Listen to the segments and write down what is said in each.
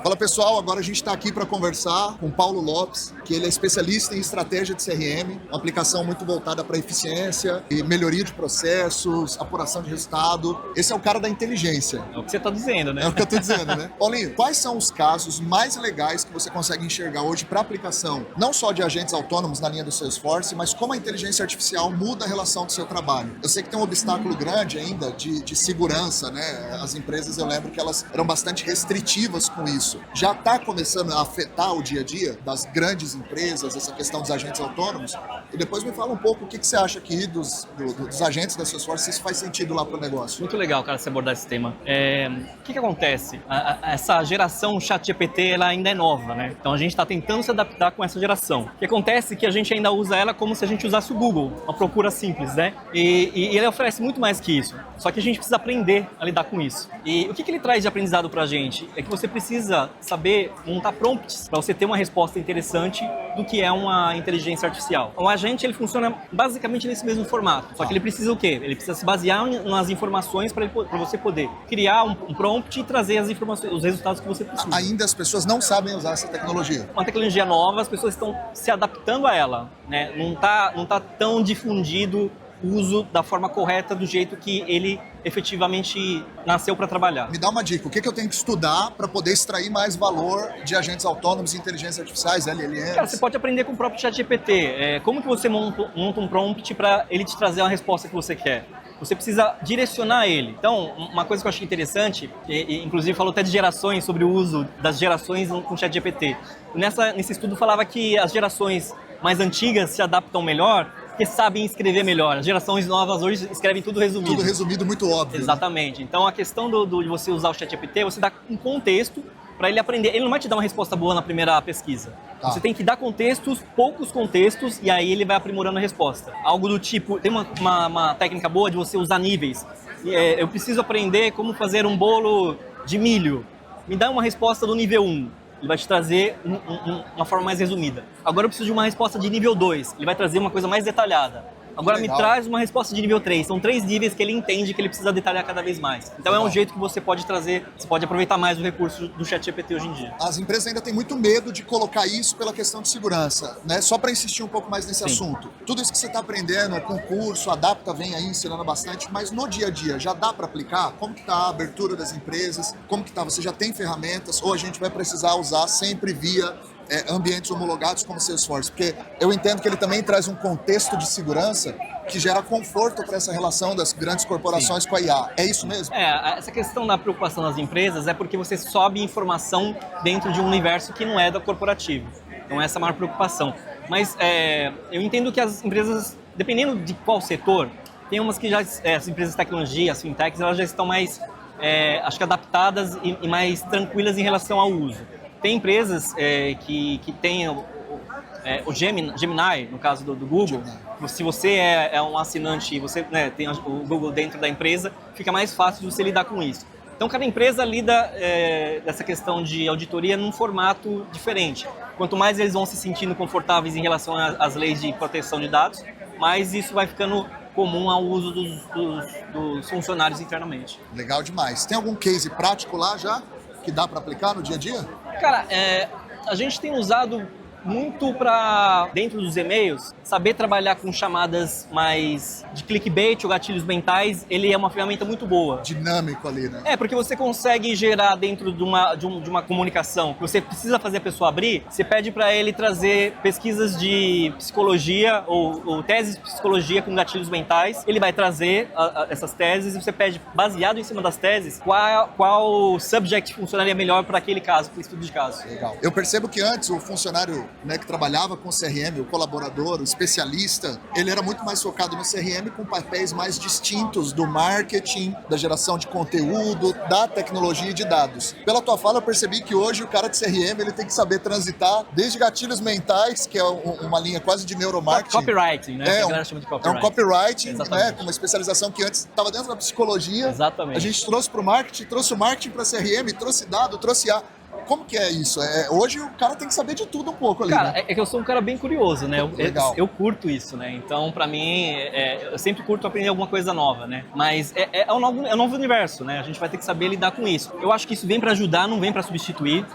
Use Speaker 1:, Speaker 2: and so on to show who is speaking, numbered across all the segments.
Speaker 1: Fala pessoal, agora a gente está aqui para conversar com o Paulo Lopes, que ele é especialista em estratégia de CRM, uma aplicação muito voltada para eficiência e melhoria de processos, apuração de resultado. Esse é o cara da inteligência.
Speaker 2: É o que você está dizendo, né?
Speaker 1: É o que eu estou dizendo, né? Paulinho, quais são os casos mais legais que você consegue enxergar hoje para aplicação, não só de agentes autônomos na linha do Salesforce, mas como a inteligência artificial muda a relação do seu trabalho? Eu sei que tem um obstáculo grande ainda de segurança, né? As empresas, eu lembro que elas eram bastante restritivas com isso. Já está começando a afetar o dia a dia das grandes empresas, essa questão dos agentes autônomos? E depois me fala um pouco o que você acha aqui dos agentes da Salesforce, se isso faz sentido lá para o negócio.
Speaker 2: Muito legal, cara, você abordar esse tema. O que acontece? Essa geração ChatGPT, ela ainda é nova, né? Então a gente está tentando se adaptar com essa geração. O que acontece é que a gente ainda usa ela como se a gente usasse o Google, uma procura simples, né? E ele oferece muito mais que isso. Só que a gente precisa aprender a lidar com isso. E o que ele traz de aprendizado pra gente? É que você precisa saber montar prompts para você ter uma resposta interessante do que é uma inteligência artificial. O agente, ele funciona basicamente nesse mesmo formato. Só que ele precisa o quê? Ele precisa se basear nas informações para você poder criar um prompt e trazer as informações, os resultados que você precisa.
Speaker 1: Ainda as pessoas não sabem usar essa tecnologia.
Speaker 2: Uma tecnologia nova, as pessoas estão se adaptando a ela, né? Não tá tão difundido o uso da forma correta, do jeito que ele efetivamente nasceu para trabalhar.
Speaker 1: Me dá uma dica, o que eu tenho que estudar para poder extrair mais valor de agentes autônomos e inteligências artificiais, LLMs?
Speaker 2: Cara, você pode aprender com o próprio ChatGPT. Como que você monta um prompt para ele te trazer uma resposta que você quer? Você precisa direcionar ele. Então, uma coisa que eu achei interessante, inclusive falou até de gerações, sobre o uso das gerações com o ChatGPT. Nesse estudo falava que as gerações mais antigas se adaptam melhor porque sabem escrever melhor. As gerações novas hoje escrevem tudo resumido.
Speaker 1: Tudo resumido, muito óbvio.
Speaker 2: Exatamente. Né? Então, a questão de você usar o ChatGPT, você dá um contexto para ele aprender. Ele não vai te dar uma resposta boa na primeira pesquisa. Tá. Você tem que dar contextos, poucos contextos, e aí ele vai aprimorando a resposta. Algo do tipo, tem uma técnica boa de você usar níveis. Eu preciso aprender como fazer um bolo de milho. Me dá uma resposta do nível 1. Ele vai te trazer uma forma mais resumida. Agora eu preciso de uma resposta de nível 2. Ele vai trazer uma coisa mais detalhada. Agora me traz uma resposta de nível 3. São 3 níveis que ele entende que ele precisa detalhar cada vez mais. Então é um jeito que você pode trazer, você pode aproveitar mais o recurso do ChatGPT hoje em dia.
Speaker 1: As empresas ainda têm muito medo de colocar isso pela questão de segurança, né? Só para insistir um pouco mais nesse assunto. Tudo isso que você está aprendendo, com curso, Adapta vem aí ensinando bastante, mas no dia a dia já dá para aplicar? Como que está a abertura das empresas? Como que está? Você já tem ferramentas ou a gente vai precisar usar sempre via ambientes homologados como Salesforce? Porque eu entendo que ele também traz um contexto de segurança que gera conforto para essa relação das grandes corporações Sim. com a IA. É isso mesmo?
Speaker 2: Essa questão da preocupação das empresas é porque você sobe informação dentro de um universo que não é da corporativo. Então essa é a maior preocupação. Mas eu entendo que as empresas, dependendo de qual setor, tem umas que já, as empresas de tecnologia, as fintechs, elas já estão mais, acho que adaptadas e mais tranquilas em relação ao uso. Tem empresas que têm o Gemini, no caso do Google. Se você é um assinante e você tem o Google dentro da empresa, fica mais fácil de você lidar com isso. Então, cada empresa lida dessa questão de auditoria num formato diferente. Quanto mais eles vão se sentindo confortáveis em relação às leis de proteção de dados, mais isso vai ficando comum ao uso dos funcionários internamente.
Speaker 1: Legal demais. Tem algum case prático lá já que dá para aplicar no dia a dia?
Speaker 2: Cara, a gente tem usado muito para, dentro dos e-mails, saber trabalhar com chamadas mais de clickbait ou gatilhos mentais. Ele é uma ferramenta muito boa.
Speaker 1: Dinâmico ali, né?
Speaker 2: Porque você consegue gerar dentro de uma comunicação que você precisa fazer a pessoa abrir, você pede para ele trazer pesquisas de psicologia ou teses de psicologia com gatilhos mentais. Ele vai trazer essas teses e você pede, baseado em cima das teses, qual subject funcionaria melhor para aquele caso, para o estudo de caso.
Speaker 1: Legal. Eu percebo que antes o funcionário que trabalhava com CRM, o colaborador, o especialista, ele era muito mais focado no CRM com papéis mais distintos do marketing, da geração de conteúdo, da tecnologia e de dados. Pela tua fala, eu percebi que hoje o cara de CRM ele tem que saber transitar desde gatilhos mentais, que é uma linha quase de neuromarketing.
Speaker 2: Copywriting, né?
Speaker 1: A galera chama de copywriting. É um copywriting, com uma especialização que antes estava dentro da psicologia.
Speaker 2: Exatamente.
Speaker 1: A gente trouxe para o marketing, trouxe o marketing para CRM, trouxe dado, trouxe IA. Como que é isso? Hoje o cara tem que saber de tudo um pouco ali,
Speaker 2: Cara,
Speaker 1: né?
Speaker 2: é que eu sou um cara bem curioso, né?
Speaker 1: Legal.
Speaker 2: Eu curto isso, né? Então, pra mim, eu sempre curto aprender alguma coisa nova, né? Mas é um novo universo, né? A gente vai ter que saber lidar com isso. Eu acho que isso vem pra ajudar, não vem pra substituir.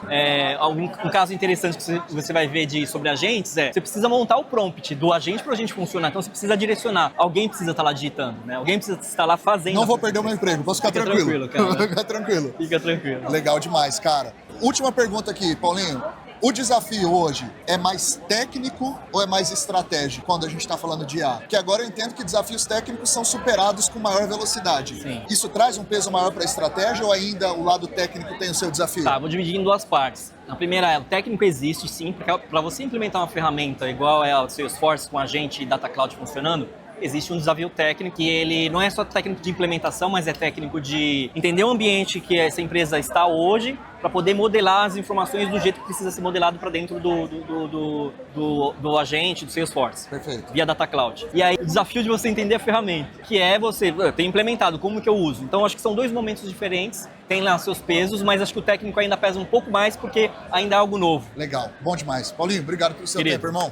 Speaker 2: Um caso interessante que você vai ver sobre agentes você precisa montar o prompt do agente pro agente funcionar. Então, você precisa direcionar. Alguém precisa estar lá digitando, né? Alguém precisa estar lá fazendo.
Speaker 1: Não vou perder o meu emprego, posso ficar tranquilo.
Speaker 2: Cara.
Speaker 1: Fica tranquilo.
Speaker 2: Fica tranquilo.
Speaker 1: Legal demais, cara. Última pergunta aqui, Paulinho. O desafio hoje é mais técnico ou é mais estratégico quando a gente está falando de IA? Porque agora eu entendo que desafios técnicos são superados com maior velocidade.
Speaker 2: Sim.
Speaker 1: Isso traz um peso maior para a estratégia ou ainda o lado técnico tem o seu desafio?
Speaker 2: Tá, vou dividir em duas partes. A primeira o técnico existe sim, porque para você implementar uma ferramenta igual é o Salesforce com agente e Data Cloud funcionando, existe um desafio técnico que ele não é só técnico de implementação, mas é técnico de entender o ambiente que essa empresa está hoje para poder modelar as informações do jeito que precisa ser modelado para dentro do agente, do Salesforce.
Speaker 1: Perfeito.
Speaker 2: Via Data Cloud. E aí o desafio de você entender a ferramenta, que é você ter implementado, como que eu uso. Então acho que são dois momentos diferentes, tem lá seus pesos, mas acho que o técnico ainda pesa um pouco mais porque ainda é algo novo.
Speaker 1: Legal, bom demais. Paulinho, obrigado pelo seu
Speaker 2: Querido,
Speaker 1: tempo, irmão.